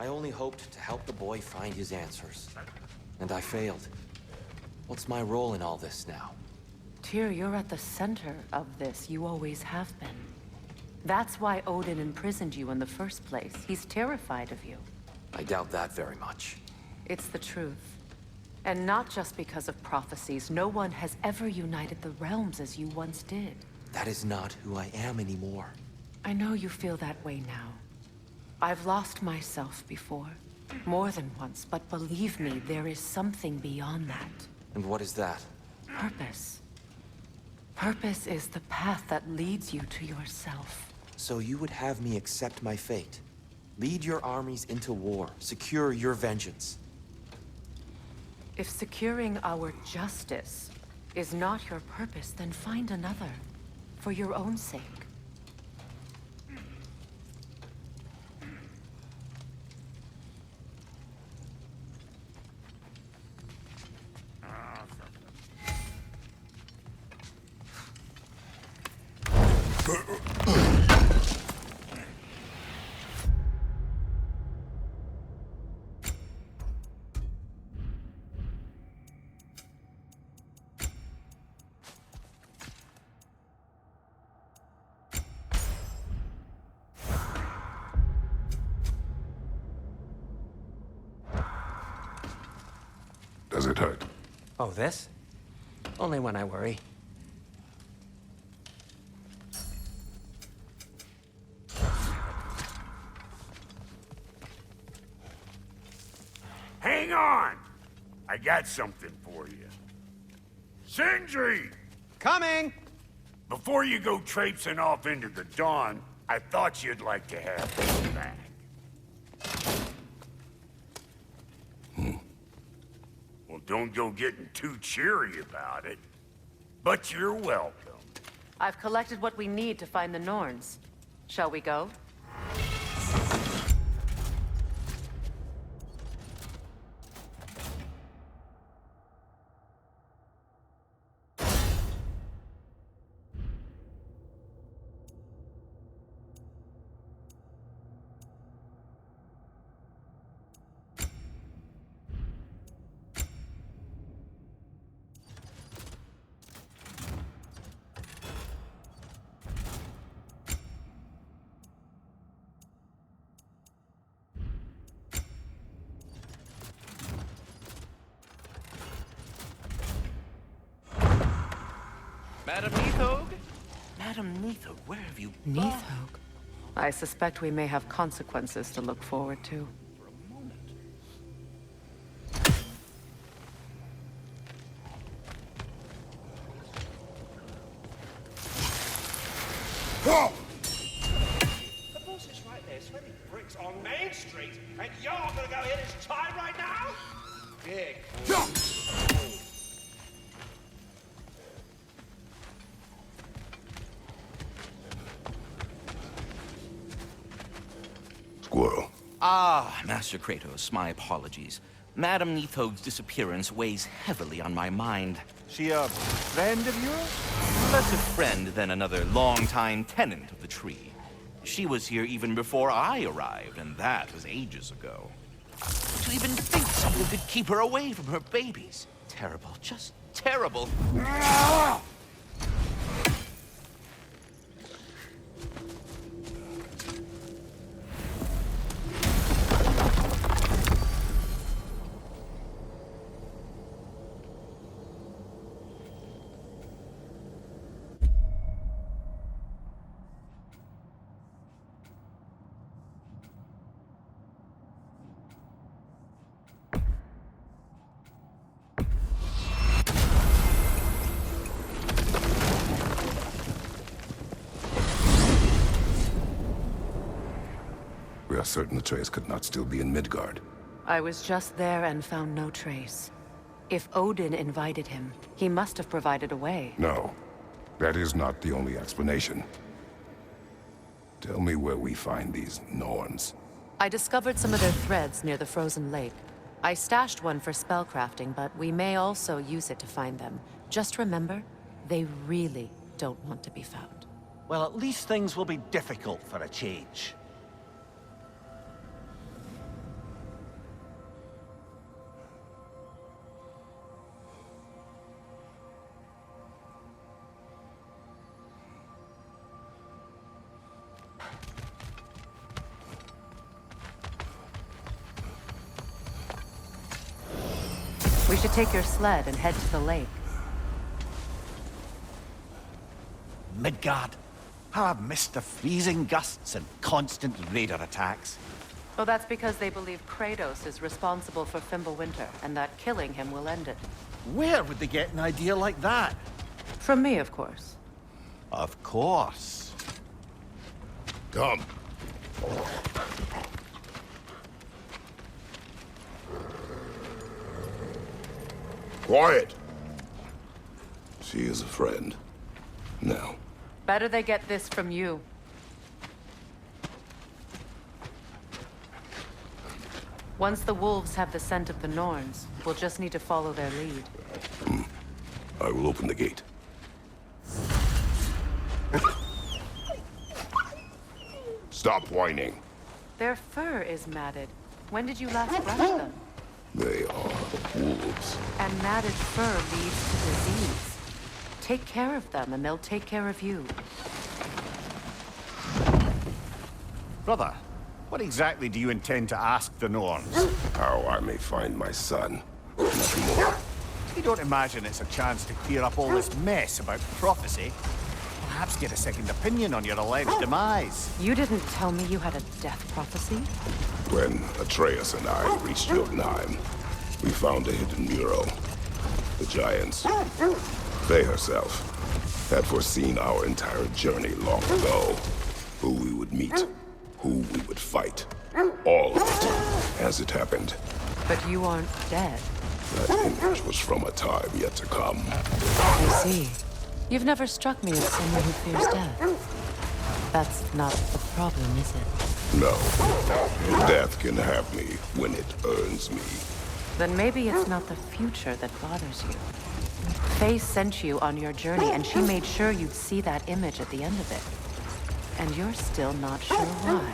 I only hoped to help the boy find his answers. And I failed. What's my role in all this now? Tyr, you're at the center of this. You always have been. That's why Odin imprisoned you in the first place. He's terrified of you. I doubt that very much. It's the truth. And not just because of prophecies. No one has ever united the realms as you once did. That is not who I am anymore. I know you feel that way now. I've lost myself before. More than once, but believe me, there is something beyond that. And what is that? Purpose. Purpose is the path that leads you to yourself. So you would have me accept my fate? Lead your armies into war, secure your vengeance. If securing our justice is not your purpose, then find another. For your own sake. Does it hurt? Oh, this? Only when I worry. Hang on! I got something for you. Sindri! Coming! Before you go traipsing off into the dawn, I thought you'd like to have this back. Well, don't go getting too cheery about it. But you're welcome. I've collected what we need to find the Norns. Shall we go? Madam Neathog? Madam Neathog, where have you gone? Neathog. I suspect we may have consequences to look forward to. For a moment. The boss is right there, sweating bricks on Main Street, and you're gonna go hit his time right now? Big. Squirrel. Ah, Master Kratos, my apologies. Madam Neathog's disappearance weighs heavily on my mind. She a friend of yours? Less a friend than another longtime tenant of the tree. She was here even before I arrived, and that was ages ago. To even think someone could keep her away from her babies. Terrible, just terrible. We are certain the trace could not still be in Midgard. I was just there and found no trace. If Odin invited him, he must have provided a way. No, that is not the only explanation. Tell me where we find these Norns. I discovered some of their threads near the frozen lake. I stashed one for spellcrafting, but we may also use it to find them. Just remember, they really don't want to be found. Well, at least things will be difficult for a change. We should take your sled and head to the lake. Midgard. How I've missed the freezing gusts and constant raider attacks. Well, that's because they believe Kratos is responsible for Fimbulwinter, and that killing him will end it. Where would they get an idea like that? From me, of course. Of course. Come. Quiet. She is a friend. Now. Better they get this from you. Once the wolves have the scent of the Norns, we'll just need to follow their lead. I will open the gate. Stop whining. Their fur is matted. When did you last brush them? They are wolves. And matted fur leads to disease. Take care of them, and they'll take care of you. Brother, what exactly do you intend to ask the Norns? How I may find my son. Nothing more. You don't imagine it's a chance to clear up all this mess about prophecy? Perhaps get a second opinion on your alleged demise. You didn't tell me you had a death prophecy? When Atreus and I reached Jotunheim, we found a hidden mural. The Giants, Faye herself, had foreseen our entire journey long ago. Who we would meet, who we would fight. All of it, as it happened. But you aren't dead. That image was from a time yet to come. I see. You've never struck me as someone who fears death. That's not the problem, is it? No. Death can have me when it earns me. Then maybe it's not the future that bothers you. Faye sent you on your journey, and she made sure you'd see that image at the end of it. And you're still not sure why.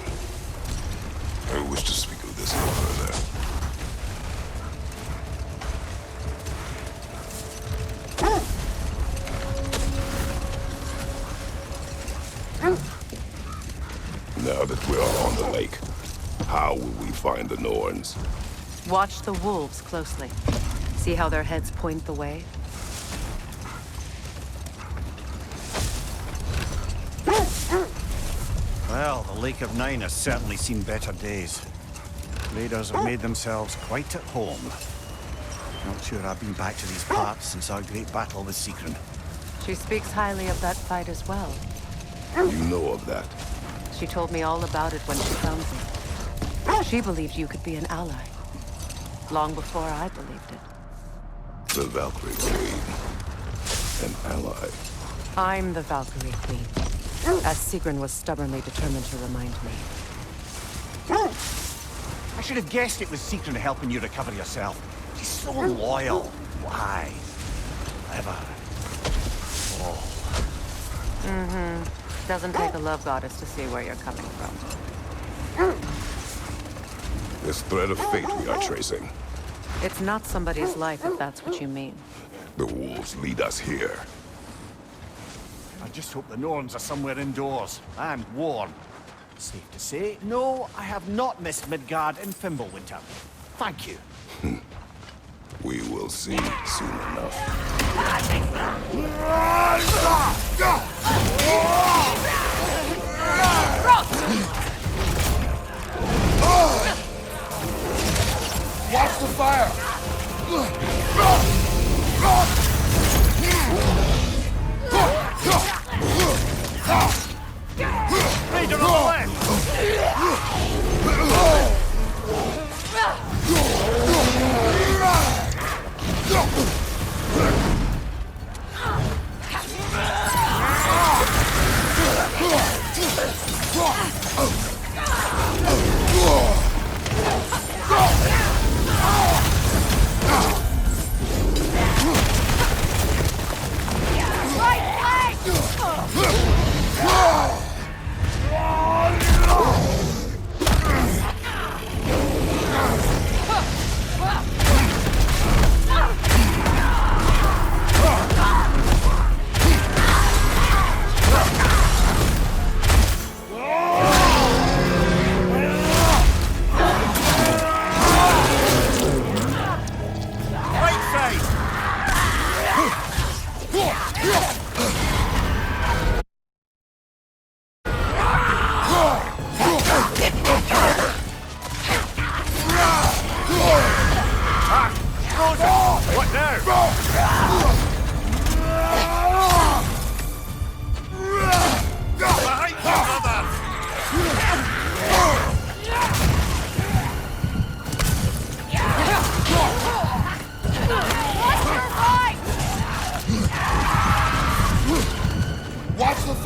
I wish to speak of this no further. Now that we're on the lake, how will we find the Norns? Watch the wolves closely. See how their heads point the way? Well, the Lake of Nine has certainly seen better days. Raiders have made themselves quite at home. Not sure I've been back to these parts since our great battle with Sigrun. She speaks highly of that fight as well. You know of that? She told me all about it when she found me. She believed you could be an ally. Long before I believed it. The Valkyrie Queen. An ally. I'm the Valkyrie Queen. As Sigrun was stubbornly determined to remind me. I should have guessed it was Sigrun helping you recover yourself. She's so loyal. Why? Ever. Doesn't take a love goddess to see where you're coming from. This thread of fate we are tracing. It's not somebody's life, if that's what you mean. The wolves lead us here. I just hope the Norns are somewhere indoors and warm. Safe to say, no, I have not missed Midgard and Fimbulwinter. Thank you. We will see soon enough. Watch the fire! Raider on the left!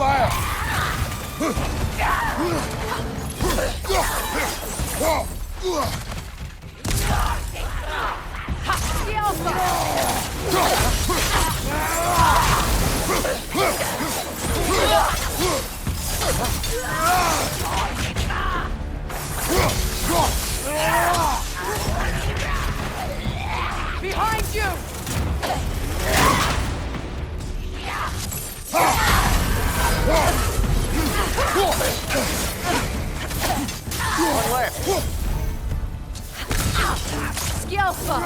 fire! Behind you! One left. Scalpa!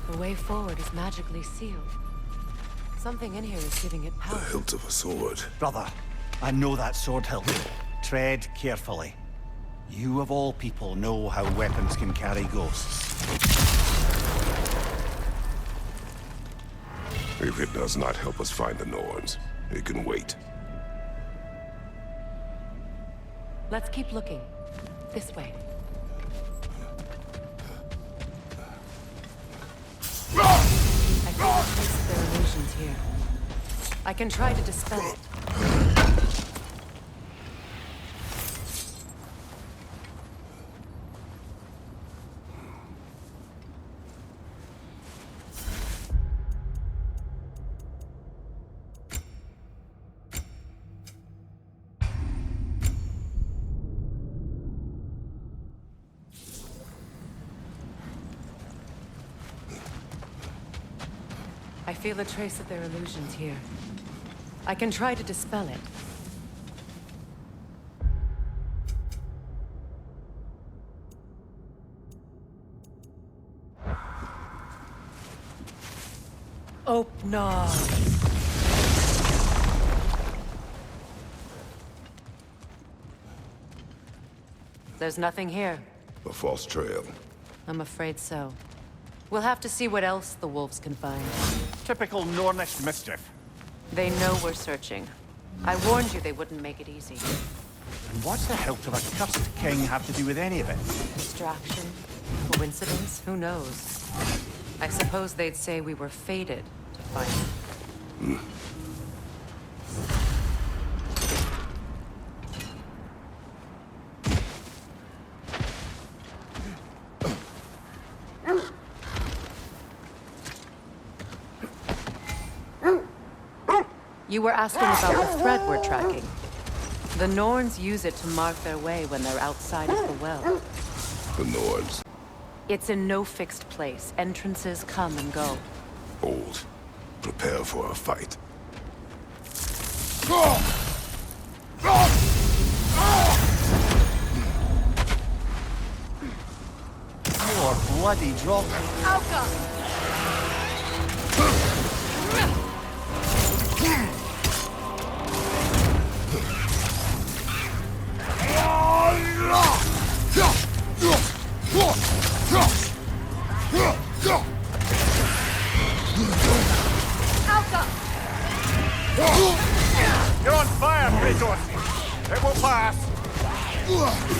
The way forward is magically sealed. Something in here is giving it The power. hilt of a sword. Brother, I know that sword hilt. Tread carefully. You of all people know how weapons can carry ghosts. If it does not help us find the Norns, it can wait. Let's keep looking. This way. I feel a trace of their illusions here. I can try to dispel it. I feel a trace of their illusions here. I can try to dispel it. Opnar. There's nothing here. A false trail. I'm afraid so. We'll have to see what else the wolves can find. Typical Nornish mischief. They know we're searching. I warned you they wouldn't make it easy. And what's the hilt of a cursed king have to do with any of it? Distraction? Coincidence? Who knows? I suppose they'd say we were fated to find it. You were asking about the thread we're tracking. The Norns use it to mark their way when they're outside of the well. The Norns. It's in no fixed place. Entrances come and go. Hold. Prepare for a fight. More bloody drop. You're on fire, Kratos! It will pass! Whoa!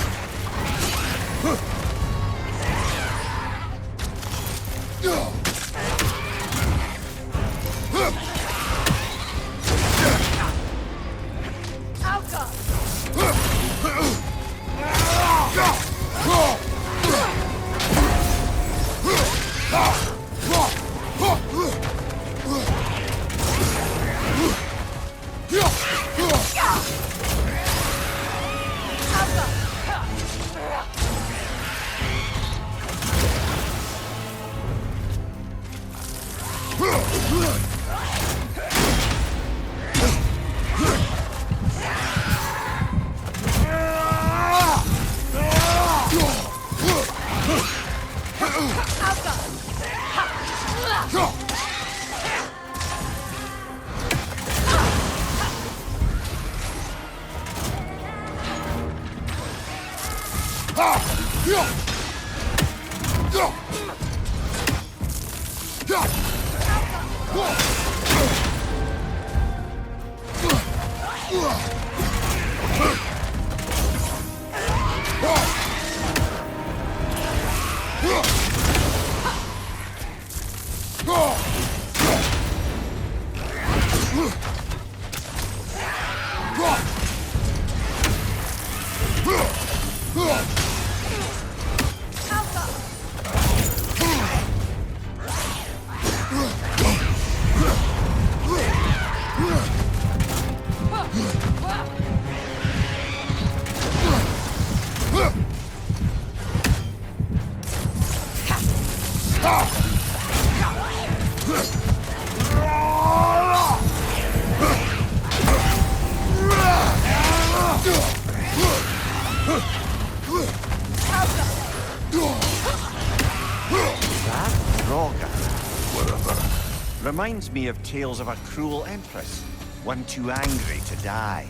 Reminds me of tales of a cruel empress, one too angry to die.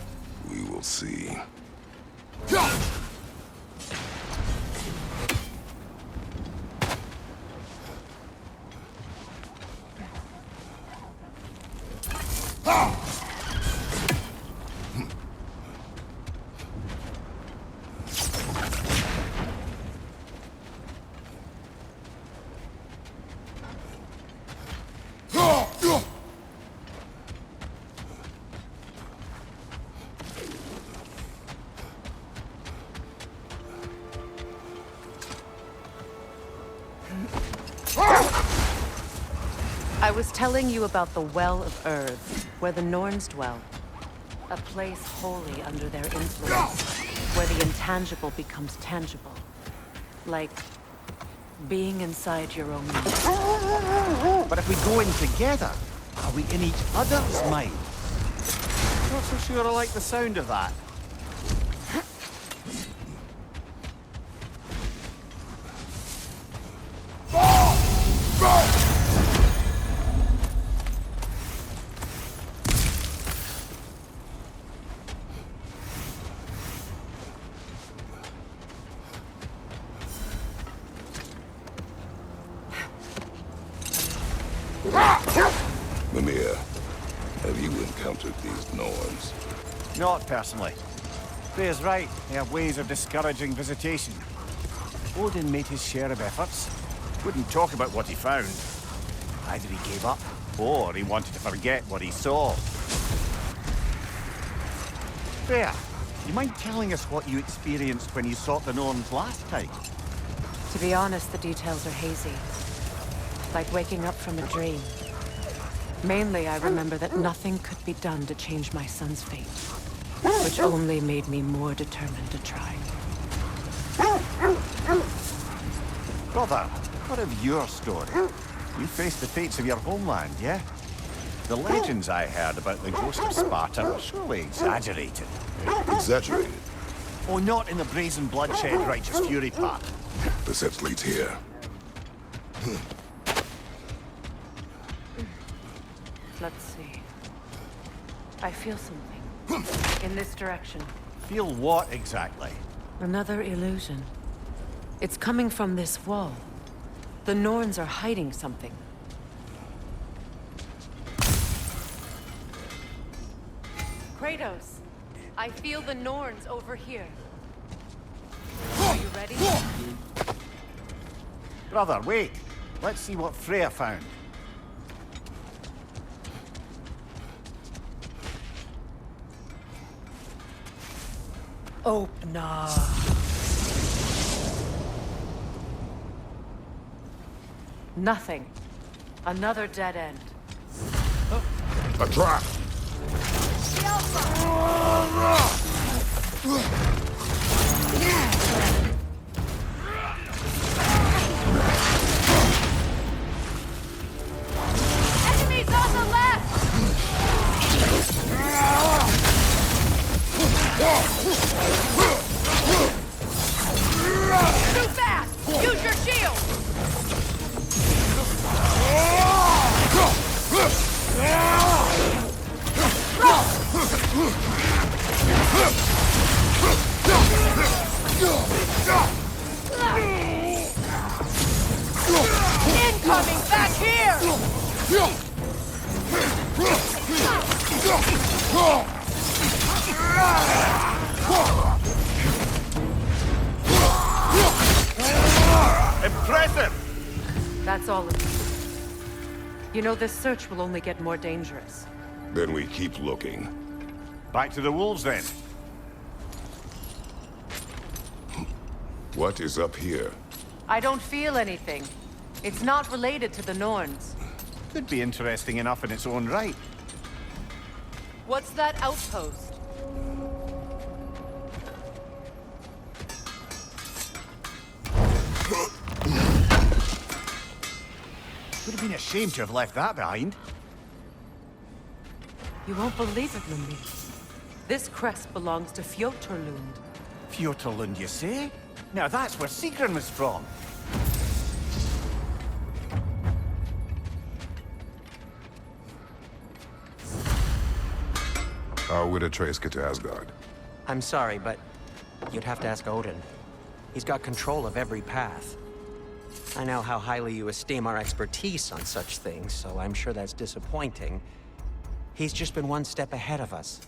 We will see. I was telling you about the Well of Earth, where the Norns dwell. A place wholly under their influence, where the intangible becomes tangible. Like being inside your own mind. But if we go in together, are we in each other's mind? Not so sure I like the sound of that. Mimir, have you encountered these Norns? Not personally. Freya's right. They have ways of discouraging visitation. Odin made his share of efforts. Wouldn't talk about what he found. Either he gave up, or he wanted to forget what he saw. Freya, you mind telling us what you experienced when you sought the Norns last time? To be honest, the details are hazy. Like waking up from a dream. Mainly, I remember that nothing could be done to change my son's fate. Which only made me more determined to try. Brother, what of your story? You faced the fates of your homeland, yeah? The legends I heard about the ghost of Sparta were surely exaggerated. Exaggerated? Oh, not in the brazen bloodshed righteous fury part. The set leads here. Let's see. I feel something. In this direction. Feel what exactly? Another illusion. It's coming from this wall. The Norns are hiding something. Kratos, I feel the Norns over here. Are you ready? Brother, wait. Let's see what Freya found. Opener. Nothing. Another dead end. A trap! Enemies on the left! Too fast! Use your shield! That's all of it. You know, this search will only get more dangerous. Then we keep looking. Back to the wolves, then. What is up here? I don't feel anything. It's not related to the Norns. Could be interesting enough in its own right. What's that outpost? Would have been a shame to have left that behind. You won't believe it, Mimir. This crest belongs to Fjotorlund. Fjotorlund, you say? Now that's where Sigrun was from. How would Atreus get to Asgard? I'm sorry, but you'd have to ask Odin. He's got control of every path. I know how highly you esteem our expertise on such things, so I'm sure that's disappointing. He's just been one step ahead of us.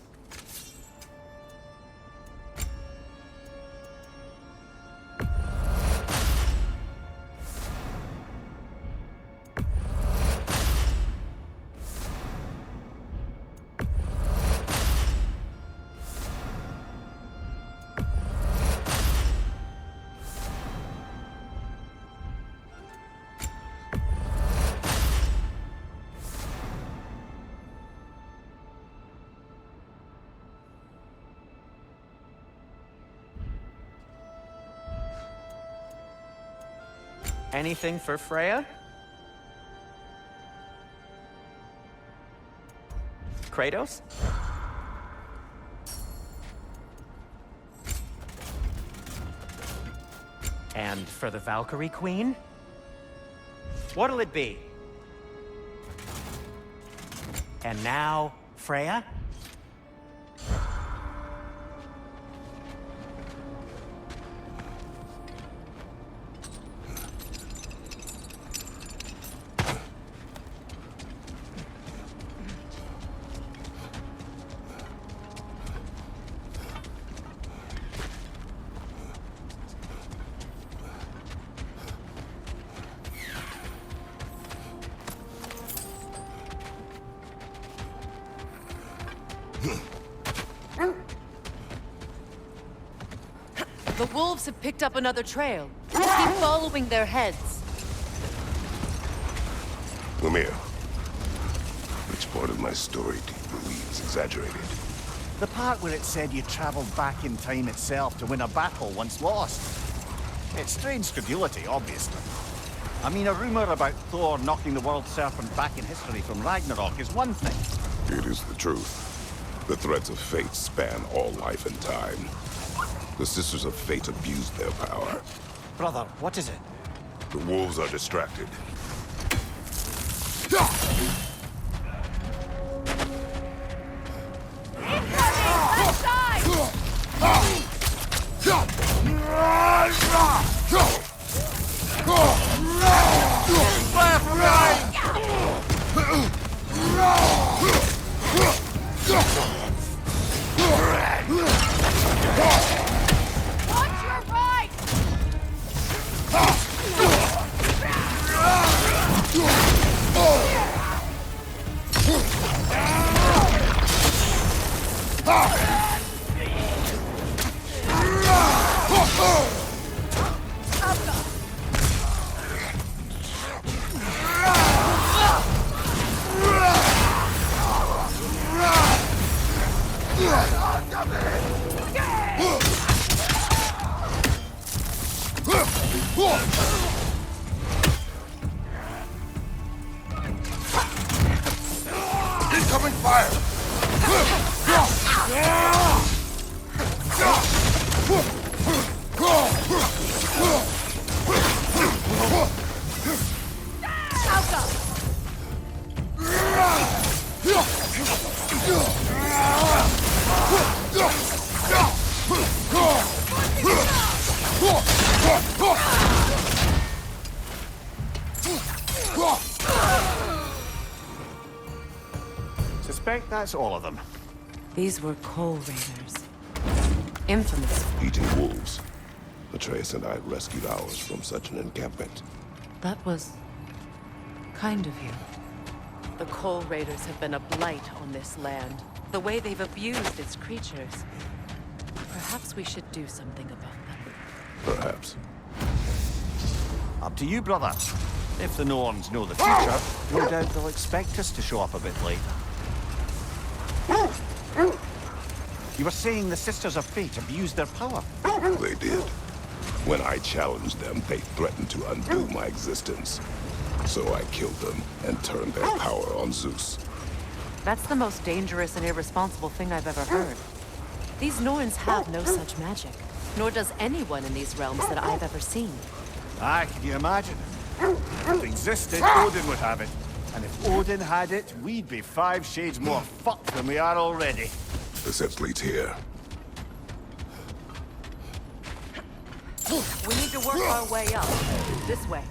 Anything for Freya? Kratos? And for the Valkyrie Queen? What'll it be? And now, Freya? The wolves have picked up another trail. We'll keep following their heads. Mimir, which part of my story do you believe is exaggerated? The part where it said you traveled back in time itself to win a battle once lost. It's strange credulity, obviously. I mean, a rumor about Thor knocking the world serpent back in history from Ragnarok is one thing. It is the truth. The threads of fate span all life and time. The Sisters of Fate abused their power. Brother, what is it? The wolves are distracted. Incoming fire! Suspect that's all of them. These were coal raiders. Infamous. Eating wolves. Atreus and I rescued ours from such an encampment. That was Kind of you. The Coal Raiders have been a blight on this land. The way they've abused its creatures. Perhaps we should do something about them. Perhaps. Up to you, brother. If the Norns know the future, no doubt they'll expect us to show up a bit late. You were saying the Sisters of Fate abused their power? They did. When I challenged them, they threatened to undo my existence. So I killed them and turned their power on Zeus. That's the most dangerous and irresponsible thing I've ever heard. These Norns have no such magic. Nor does anyone in these realms that I've ever seen. Aye, can you imagine? If it existed, Odin would have it. And if Odin had it, we'd be 5 shades more fucked than we are already. The sense leads here. We need to work our way up. This way.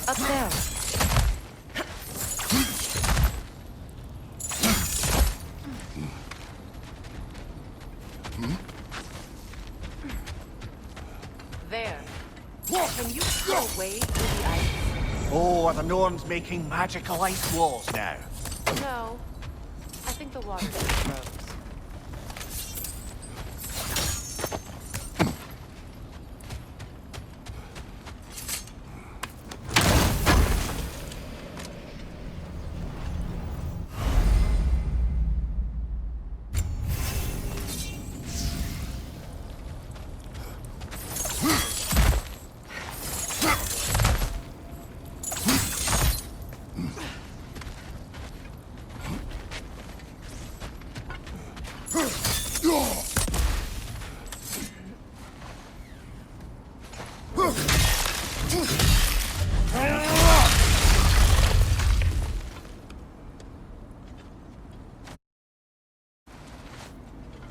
Up there. There. Can you throw away through the ice? Oh, are the Norns making magical ice walls now? No. I think the water just froze.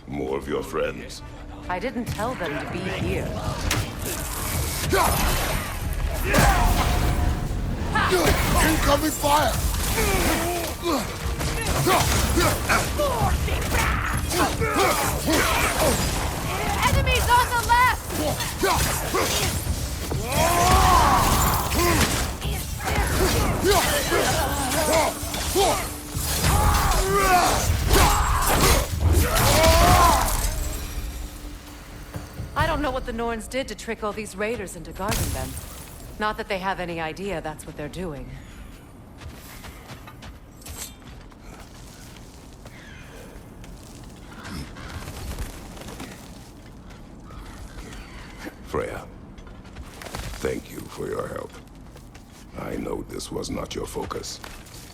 More of your friends. I didn't tell them to be here. Incoming fire! Enemies on the left! I don't know what the Norns did to trick all these raiders into guarding them. Not that they have any idea that's what they're doing. Freya, thank you for your help. I know this was not your focus.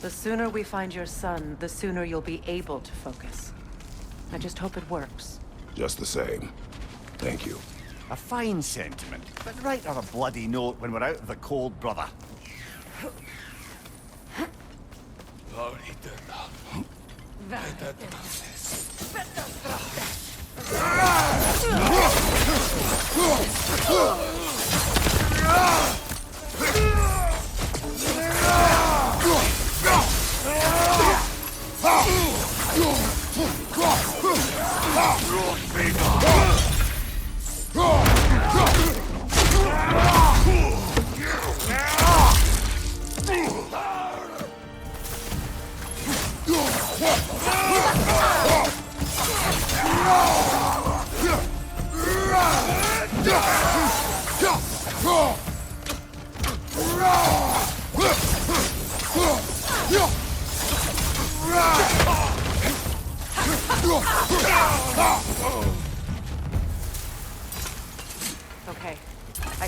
The sooner we find your son, the sooner you'll be able to focus. I just hope it works. Just the same, thank you. A fine sentiment, but write her a bloody note when we're out of the cold, brother.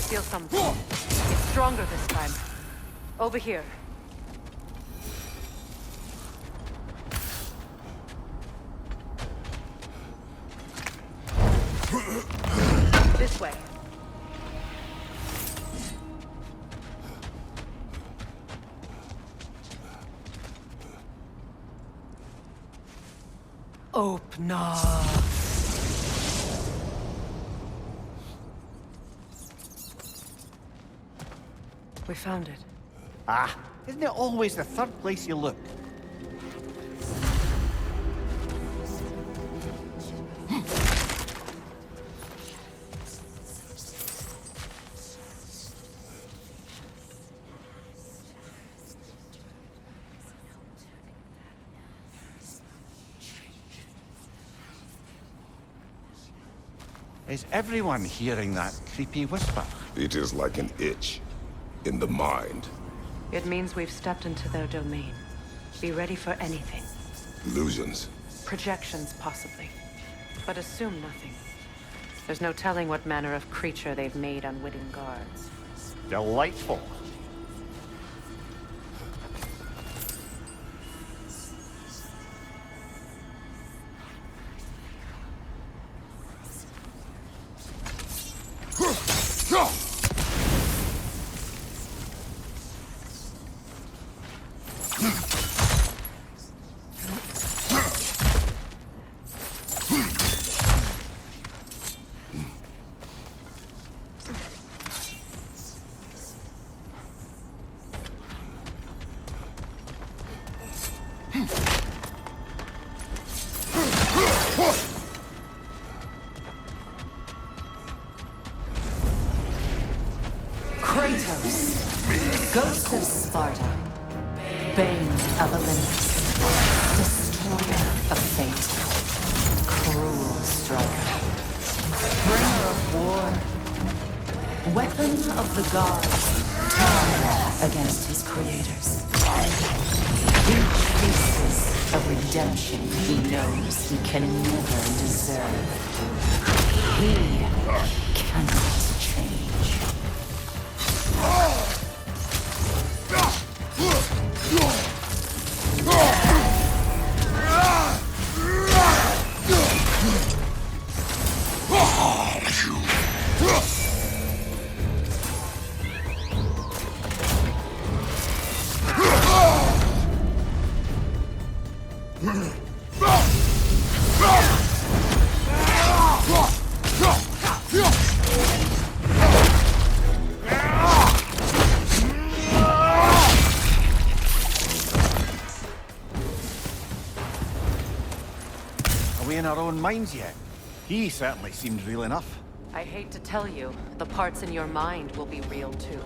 feel something. It's stronger this time. Over here. This way. Open up. We found it. Ah, isn't it always the third place you look? Is everyone hearing that creepy whisper? It is like an itch in the mind. It means we've stepped into their domain. Be ready for anything. Illusions. Projections, possibly. But assume nothing. There's no telling what manner of creature they've made unwitting guards. Delightful. Kratos, Ghost of Sparta, Bane of Olympus, Destroyer of Fate, Cruel Striker, Bringer of War, Weapon of the Gods, torn against his creators. He faces a redemption he knows he can never deserve. He cannot change. Are we in our own minds yet? He certainly seemed real enough. I hate to tell you, the parts in your mind will be real too.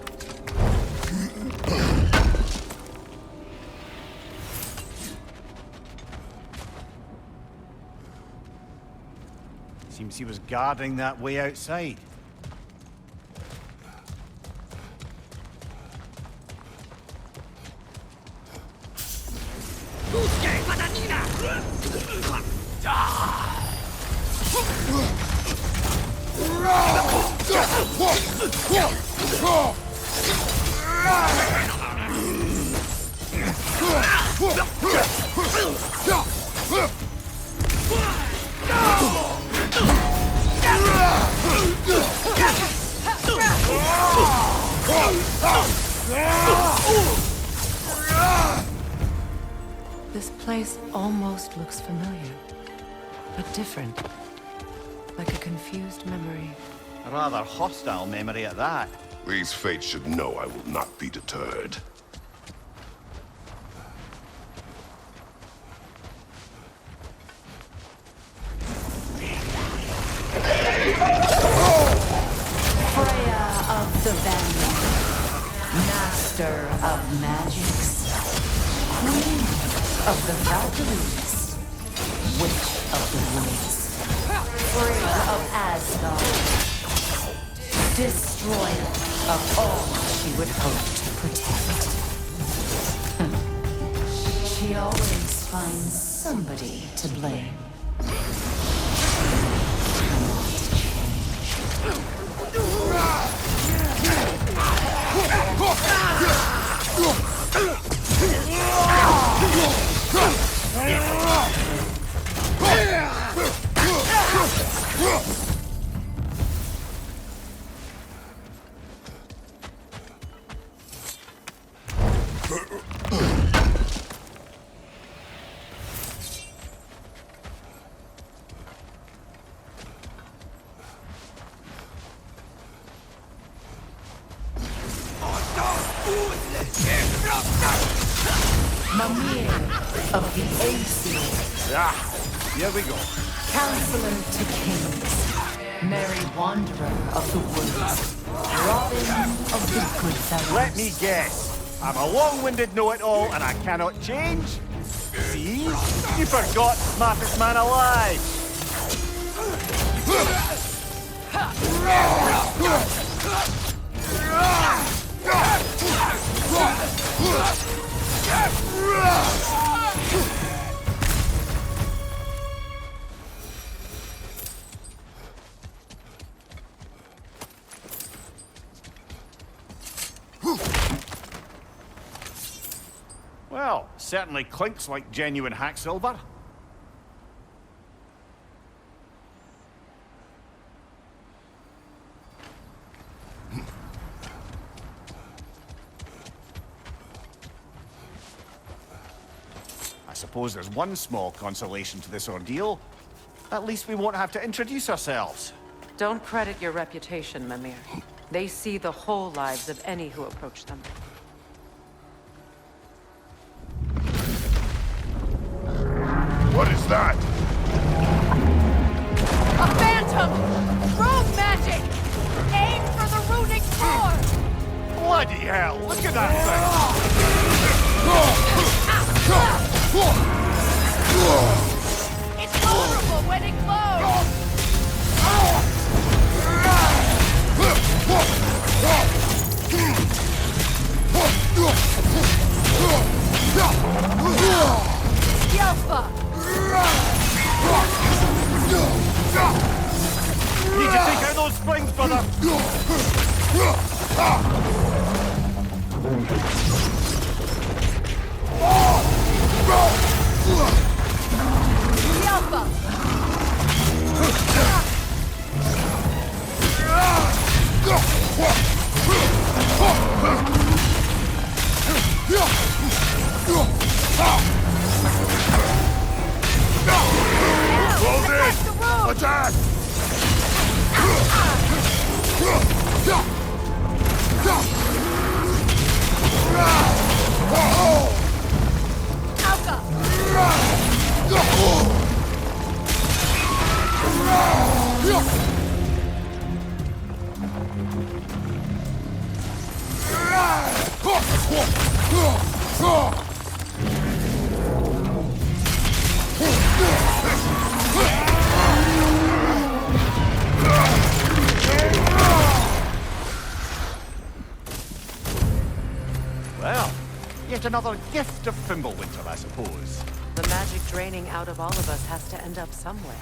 Seems he was guarding that way outside. This place almost looks familiar, but different. Like a confused memory. A rather hostile memory at that. These fates should know I will not be deterred. Freya of the Vanguard, Master of Magics, Queen of the Valkyries, Witch of the Woods, Freya of Asgard, Destroyer of all she would hope to protect. She always finds somebody to blame. Cannot change. Mimir of the Aesir, Ah, here we go. Counselor to Kings, Merry Wanderer of the Woods, Robin of the Good Fellows. Let me guess. I'm a long-winded know-it-all and I cannot change? See? You forgot smartest man alive! Well, certainly clinks like genuine hack silver. I suppose there's one small consolation to this ordeal. At least we won't have to introduce ourselves. Don't credit your reputation, Mimir. They see the whole lives of any who approach them. What is that? A phantom! Rogue magic! Aim for the runic core! Bloody hell, look at that It's vulnerable when it glows! Yelpa! Need to take out those springs, brother! Yelpa! Close in! Attack! Alka! Well, yet another gift of Fimbulwinter, I suppose. The magic draining out of all of us has to end up somewhere.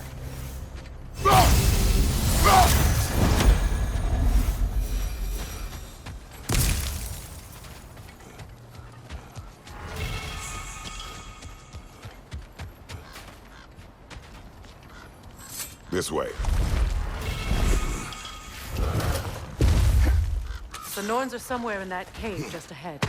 This way. The Norns are somewhere in that cave just ahead.